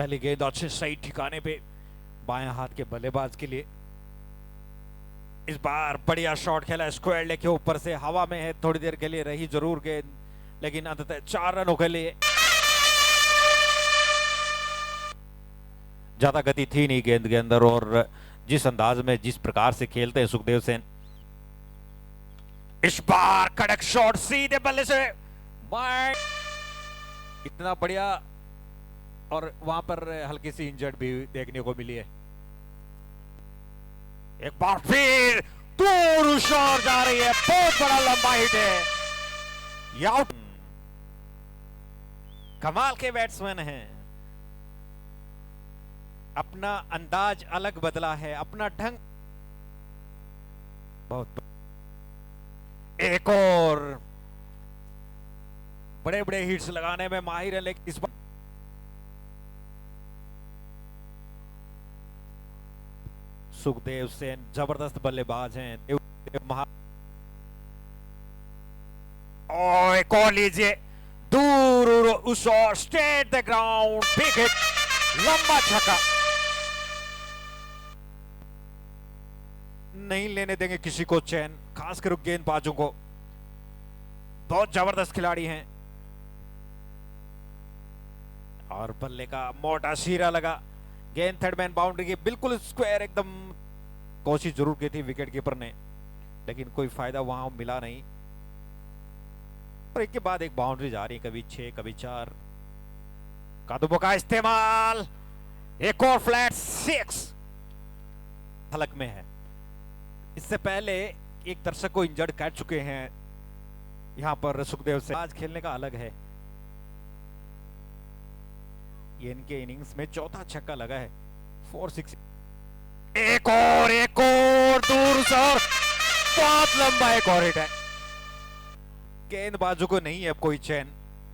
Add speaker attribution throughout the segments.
Speaker 1: पहली गेंद अच्छे सही ठिकाने पे बाएं हाथ के बल्लेबाज के लिए। इस बार बढ़िया शॉट खेला, स्क्वायर लेके ऊपर से हवा में है, थोड़ी देर के लिए रही जरूर गेंद, लेकिन अंततः 4 रनों के लिए। ज्यादा गति थी नहीं गेंद के अंदर, और जिस अंदाज में जिस प्रकार से खेलते हैं सुखदेव सेन, इस बार कड़क शॉट सीधे बल्ले से बाएं, इतना बढ़िया, और वहां पर हल्की सी इंजर्ड भी देखने को मिली है। एक बार फिर दूर शॉट जा रही है, बहुत बड़ा लंबा हिट है, आउट। कमाल के बैट्समैन हैं, अपना अंदाज अलग बदला है, अपना ढंग बहुत। एक और बड़े बड़े हिट्स लगाने में माहिर है, लेकिन इस बार सुखदेव सेन जबरदस्त बल्लेबाज हैं। और एक और लीजिए, दूर उस state the ground, big hit, लंबा छक्का, नहीं लेने देंगे किसी को चैन, खासकर गेंदबाजों को। बहुत जबरदस्त खिलाड़ी हैं, और बल्ले का मोटा शीरा लगा, गेंद थर्ड मैन बाउंड्री की बिल्कुल स्क्वायर, एकदम कोशिश जरूर की थी विकेट कीपर ने, लेकिन कोई फायदा वहां मिला नहीं। और एक के बाद एक बाउंड्री जा रही है, कभी 6 कभी 4। कदमों का इस्तेमाल, एक और फ्लैट 6 हलक में है। इससे पहले एक दर्शक को इंजर्ड कर चुके हैं यहां पर सुखदेव से। आज खेलने का अलग है, ये इनके इनिंग्स में चौथा छक्का लगा है, 4-6। एक और दूर सर, बहुत लंबा एक और हिट है। गेंदबाजों को नहीं है अब कोई चैन,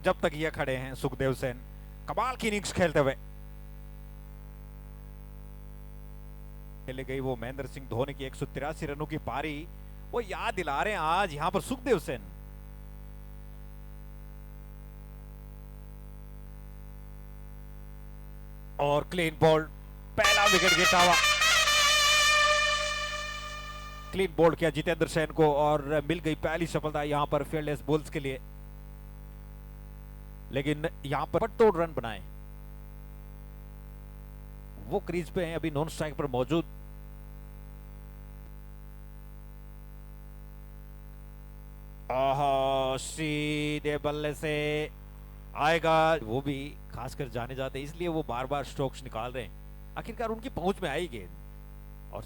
Speaker 1: जब तक ये खड़े हैं सुखदेव सेन, कमाल की इनिंग्स खेलते हुए। खेले गई वो महेंद्र सिंह धोनी की 183 रनों की पारी, वो याद दिला रहे हैं आज यहां पर सुखदेव सेन। और क्लीन बोल्ड, पहला विकेट गिरता हुआ, क्लीन बोल्ड किया जितेंद्र सेन को, और मिल गई पहली सफलता यहां पर फील्डलेस बुल्स के लिए। लेकिन यहां पर तोड़ रन बनाए, वो क्रीज पे हैं अभी, नॉन स्ट्राइक पर मौजूद। सीधे बल्ले से आएगा, वो भी खासकर जाने जाते, इसलिए वो बार बार स्ट्रोक्स निकाल रहे हैं, आखिरकार उनकी पहुंच में आई गेंद। और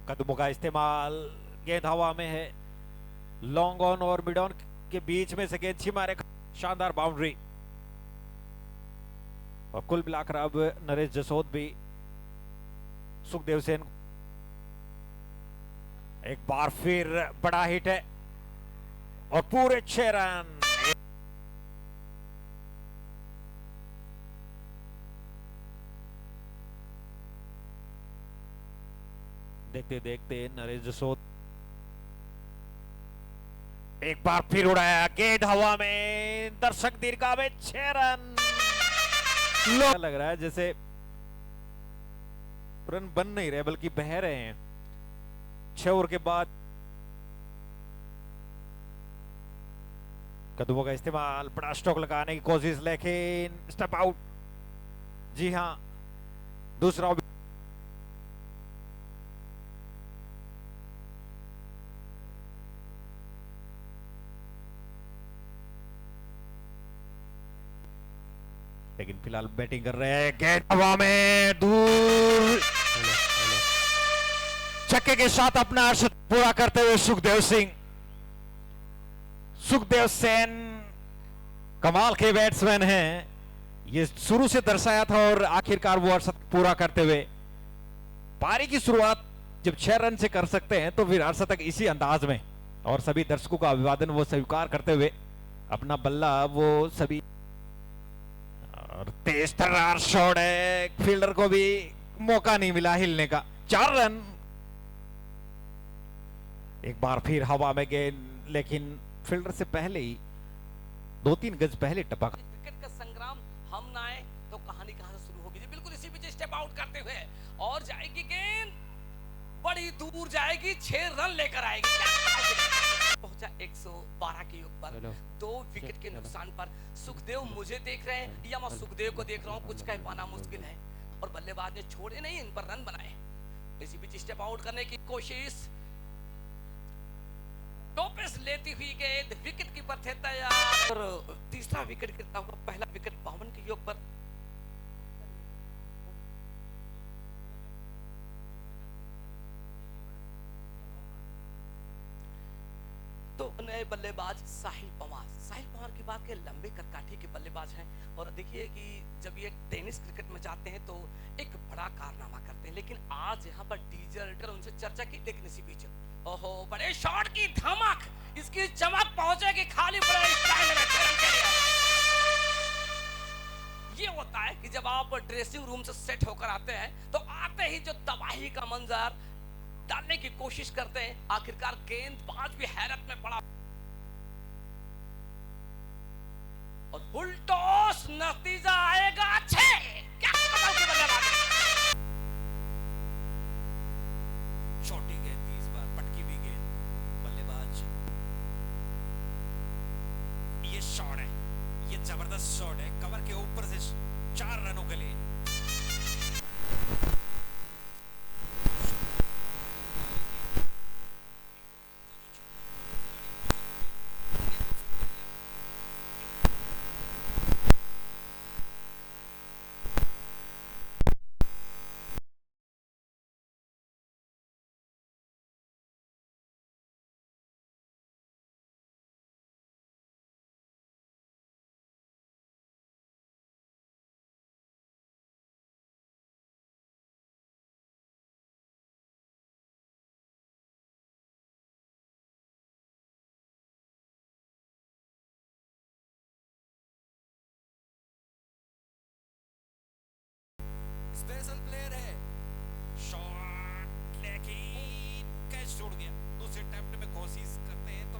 Speaker 1: कदमों का इस्तेमाल, गेंद हवा में है, लॉन्ग ऑन और मिड ऑन के बीच में से गेंद छिमा रे, शानदार बाउंड्री। और कुल मिलाकर अब नरेश जसोद भी सुखदेव सेन, एक बार फिर बड़ा हिट है, और पूरे 6 रन। देखते देखते नरेश जसोद, एक बार फिर उड़ाया, गेंद हवा में, दर्शक दीर्घा में, 6 रन। लग रहा है जैसे रन बन नहीं रहे बल्कि बह रहे हैं। 6 ओवर के बाद कदमों का इस्तेमाल, बड़ा स्ट्रोक लगाने की कोशिश, लेकिन स्टेप आउट। जी हां, दूसरा लेकिन फिलहाल बैटिंग कर रहे हैं, गेंद हवा में, दूर, छक्के के साथ अपना अर्श पूरा करते हुए सुखदेव सिंह, सुखदेव सेन कमाल के बैट्समैन हैं, ये शुरू से दर्शाया था, और आखिरकार वो अर्शत पूरा करते हुए। पारी की शुरुआत जब 6 रन से कर सकते हैं, तो फिर अर्शतक इसी अंदाज में, और सभी दर्शकों का अभिवादन वो स्वीकार करते हुए अपना बल्ला वो सभी, और तेज तर्रार शॉट है, फील्डर को भी मौका नहीं मिला हिलने का, 4 रन। एक बार फिर हवा में गेंद, लेकिन फील्डर से पहले ही 2-3 गज पहले टपका।
Speaker 2: विकेट का संग्राम करते हुए और जाएगी गेंद बड़ी दूर जाएगी, 6 रन लेकर आएगी, पहुंचा 112 के योग पर 2 विकेट के नुकसान पर। सुखदेव मुझे देख रहे हैं या मैं सुखदेव को देख रहा हूं, कुछ कह पाना मुश्किल है। और बल्लेबाज ने छोड़े नहीं, इन पर रन बनाए। इसी बीच स्टेप आउट करने की कोशिश, टोपेस लेती हुई गेंद, विकेट कीपर थे तैयार और तीसरा विकेट गिरता हुआ, पहला विकेट 52 के योग पर। तो नए बल्लेबाज साहिल पवार की बात करें, लंबे कदकाठी के बल्लेबाज हैं। और देखिए कि जब ये टेनिस क्रिकेट में जाते हैं तो एक बड़ा कारनामा करते हैं, लेकिन आज यहाँ पर डीजल उनसे चर्चा की, लेकिन इसी बीच ओहो बड़े शॉट की धमक, इसकी चमक पहुंचेगी खाली बड़े स्टाइल में के लिए। ये होता है कि जब आप ड्रेसिंग रूम से सेट होकर आते हैं तो आते ही जो तबाही का मंजर डालने की कोशिश करते हैं, आखिरकार गेंदबाज भी हैरत में पड़ा और फुल टॉस, नतीजा आएगा अच्छे। क्या कमाल की बल्लेबाजी, छोटी गेंद थी इस बार, पटकी हुई गेंद, बल्लेबाज ये शॉट है, ये जबरदस्त शॉट है, कवर के ऊपर से 4 रनों के लिए। स्पेशल प्लेयर है, शॉट लेकिन कैच छूट गया। दूसरे अटेम्प्ट में कोशिश करते हैं तो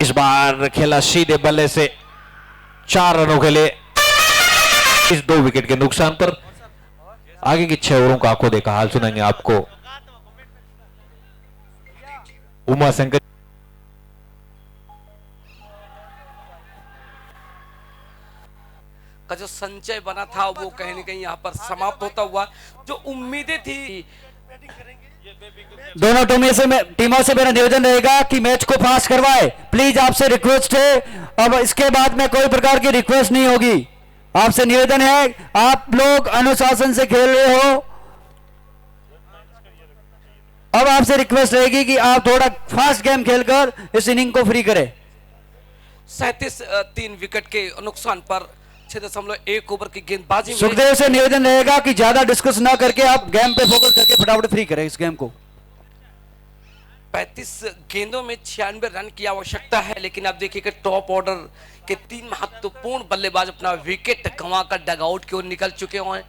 Speaker 1: इस बार खेला सीधे बल्ले से 4 रनों के लिए, इस 2 विकेट के नुकसान पर। आगे की 6 ओवरों का आंखों देखा हाल सुनाएंगे आपको उमा शंकर।
Speaker 2: का जो संचय बना था वो कहीं न कहीं यहाँ पर समाप्त होता हुआ, जो उम्मीदें थी।
Speaker 3: दोनों टीमों से मेरा निवेदन रहेगा कि मैच को फास्ट करवाए, प्लीज आपसे रिक्वेस्ट है। अब इसके बाद में कोई प्रकार की रिक्वेस्ट नहीं होगी, आपसे निवेदन है, आप लोग अनुशासन से खेल रहे हो। अब आपसे रिक्वेस्ट रहेगी कि आप थोड़ा फास्ट गेम खेलकर इस इनिंग को फ्री करें।
Speaker 2: 37 विकेट के नुकसान पर 6.1 ओवर की गेंदबाजी।
Speaker 3: सुखदेव से निवेदन रहेगा कि ज्यादा डिस्कस ना करके आप गेम पे फोकस करके फटाफट फ्री करें इस गेम को।
Speaker 2: 35 गेंदों में 96 रन की आवश्यकता है, लेकिन आप देखिए कि टॉप ऑर्डर के 3 महत्वपूर्ण बल्लेबाज अपना विकेट गंवाकर डगआउट की ओर निकल चुके हैं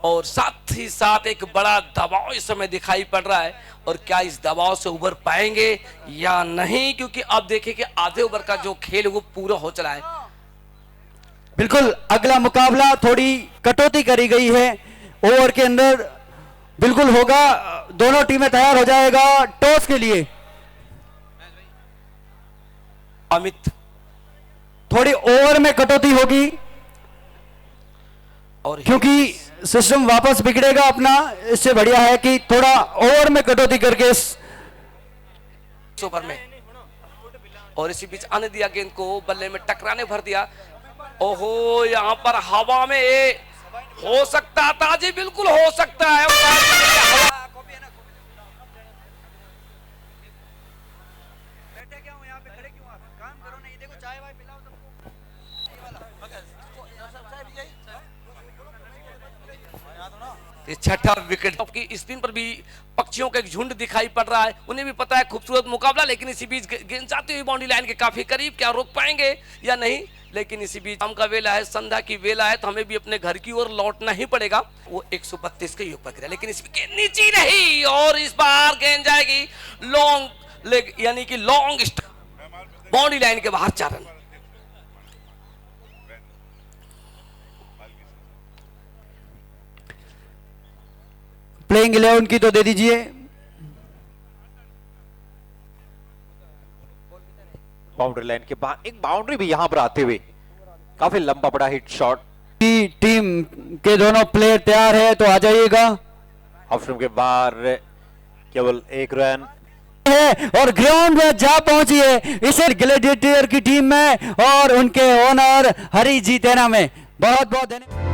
Speaker 2: और साथ ही साथ एक बड़ा दबाव इस समय दिखाई पड़ रहा है। और क्या इस दबाव से उबर पाएंगे या नहीं, क्योंकि आप देखिए कि आधे ओवर का जो खेल वो पूरा हो चला है।
Speaker 3: बिल्कुल अगला मुकाबला थोड़ी कटौती करी गई है ओवर के अंदर, बिल्कुल होगा। दोनों टीमें तैयार हो जाएगा टॉस के लिए।
Speaker 2: अमित,
Speaker 3: थोड़ी ओवर में कटौती होगी
Speaker 2: और
Speaker 3: क्योंकि सिस्टम वापस बिगड़ेगा अपना। इससे बढ़िया है कि थोड़ा ओवर में कटौती करके
Speaker 2: इस ओवर में, और इसी बीच आने दिया गेंद को, बल्ले में टकराने भर दिया। ओहो, यहाँ पर हवा में ये हो सकता था जी, बिल्कुल हो सकता है। ये छठा विकेट की स्पिन पर भी पक्षियों का एक झुंड दिखाई पड़ रहा है, उन्हें भी पता है खूबसूरत मुकाबला, लेकिन इसी बीच गेंद जाती हुई बाउंड्री लाइन के काफी करीब, क्या रोक पाएंगे या नहीं। लेकिन इसी बीच शाम का वेला है, संध्या की वेला है, तो हमें भी अपने घर की ओर लौटना ही पड़ेगा। वो 132 के योग प्रक्रिया, लेकिन इसमें गेंद नीचे रही और इस बार गेंद जाएगी लॉन्ग लेग, यानी कि लॉन्ग बाउंड्री लाइन के बाहर 4 रन।
Speaker 3: प्लेइंग 11 की तो दे दीजिए।
Speaker 1: बाउंड्री लाइन के बाहर एक बाउंड्री भी यहां पर आते हुए काफी लंबा बड़ा हिट शॉट।
Speaker 3: टीम के दोनों प्लेयर तैयार है तो आ जाइएगा।
Speaker 1: ऑफ के बाहर केवल 1 रन
Speaker 3: है और ग्राउंड में जा पहुंची है इसे ग्लैडिएटर की टीम में और उनके ओनर हरी जी तेना में। बहुत बहुत धन्यवाद।